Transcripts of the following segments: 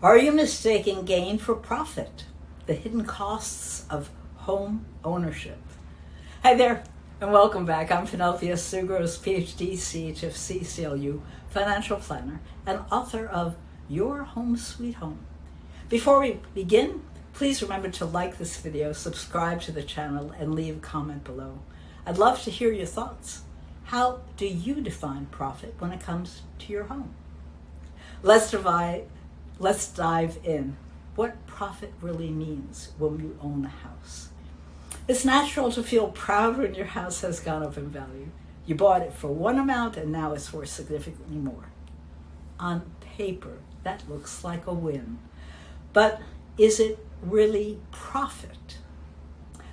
Are you mistaking gain for profit? The hidden costs of home ownership. Hi there, and welcome back. I'm Penelope Tzougros, PhD, CHFC, CLU, financial planner, and author of Your Home Sweet Home. Before we begin, please remember to like this video, subscribe to the channel, and leave a comment below. I'd love to hear your thoughts. How do you define profit when it comes to your home? Let's dive in. What profit really means when you own a house. It's natural to feel proud when your house has gone up in value. You bought it for one amount and now it's worth significantly more. On paper, that looks like a win. But is it really profit?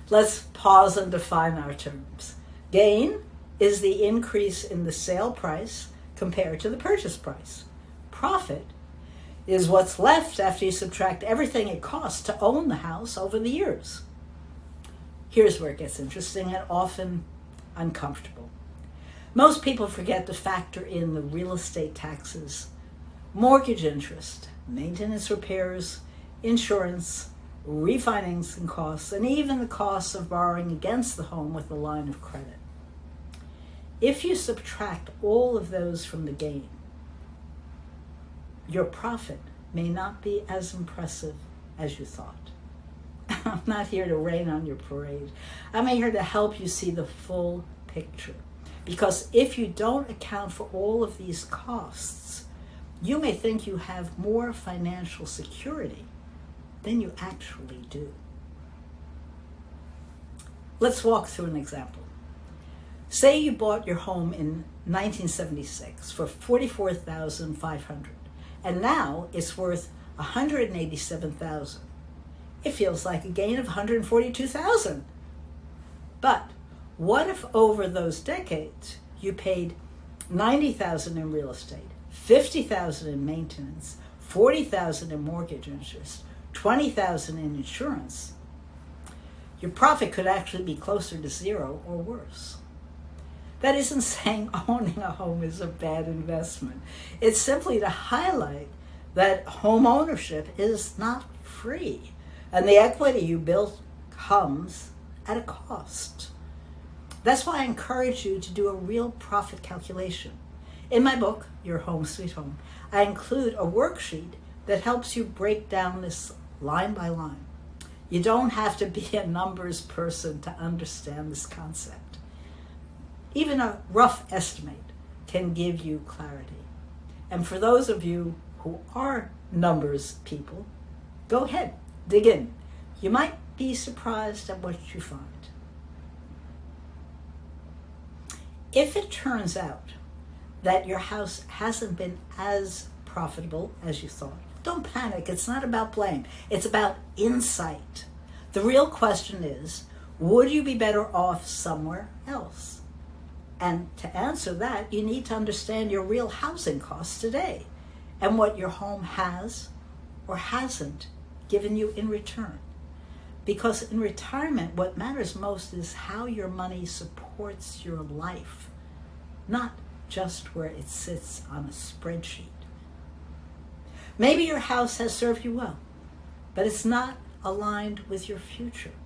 Let's pause and define our terms. Gain is the increase in the sale price compared to the purchase price. Profit is what's left after you subtract everything it costs to own the house over the years. Here's where it gets interesting and often uncomfortable. Most people forget to factor in the real estate taxes, mortgage interest, maintenance repairs, insurance, refinancing costs, and even the costs of borrowing against the home with a line of credit. If you subtract all of those from the gain, your profit may not be as impressive as you thought. I'm not here to rain on your parade. I'm here to help you see the full picture. Because if you don't account for all of these costs, you may think you have more financial security than you actually do. Let's walk through an example. Say you bought your home in 1976 for $44,500, and now it's worth $187,000. It feels like a gain of $142,000. But what if over those decades you paid $90,000 in real estate, $50,000 in maintenance, $40,000 in mortgage interest, $20,000 in insurance? Your profit could actually be closer to zero or worse. That isn't saying owning a home is a bad investment. It's simply to highlight that home ownership is not free, and the equity you build comes at a cost. That's why I encourage you to do a real profit calculation. In my book, Your Home Sweet Home, I include a worksheet that helps you break down this line by line. You don't have to be a numbers person to understand this concept. Even a rough estimate can give you clarity. And for those of you who are numbers people, go ahead, dig in. You might be surprised at what you find. If it turns out that your house hasn't been as profitable as you thought, don't panic. It's not about blame. It's about insight. The real question is, would you be better off somewhere else? And to answer that, you need to understand your real housing costs today and what your home has or hasn't given you in return. Because in retirement, what matters most is how your money supports your life, not just where it sits on a spreadsheet. Maybe your house has served you well, but it's not aligned with your future.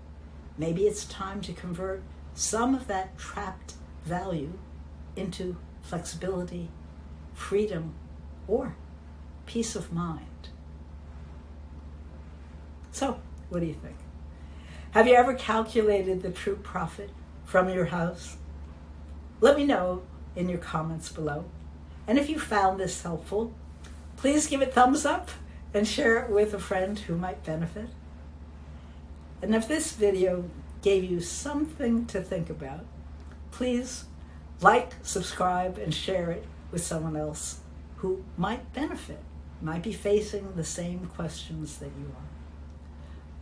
Maybe it's time to convert some of that trapped value into flexibility, freedom, or peace of mind. So, what do you think? Have you ever calculated the true profit from your house? Let me know in your comments below. And if you found this helpful, please give it a thumbs up and share it with a friend who might benefit. And if this video gave you something to think about, please like, subscribe, and share it with someone else who might benefit, might be facing the same questions that you are.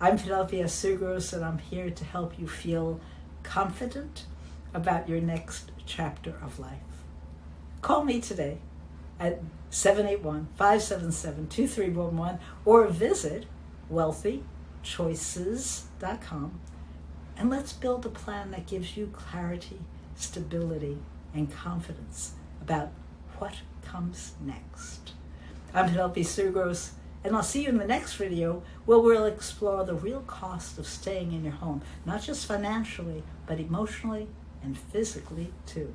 I'm Penelope Tzougros, and I'm here to help you feel confident about your next chapter of life. Call me today at 781-577-2311 or visit wealthychoices.com, and let's build a plan that gives you clarity, stability, and confidence about what comes next. I'm Penelope Tzougros, And I'll see you in the next video where we'll explore the real cost of staying in your home, not just financially, but emotionally and physically too.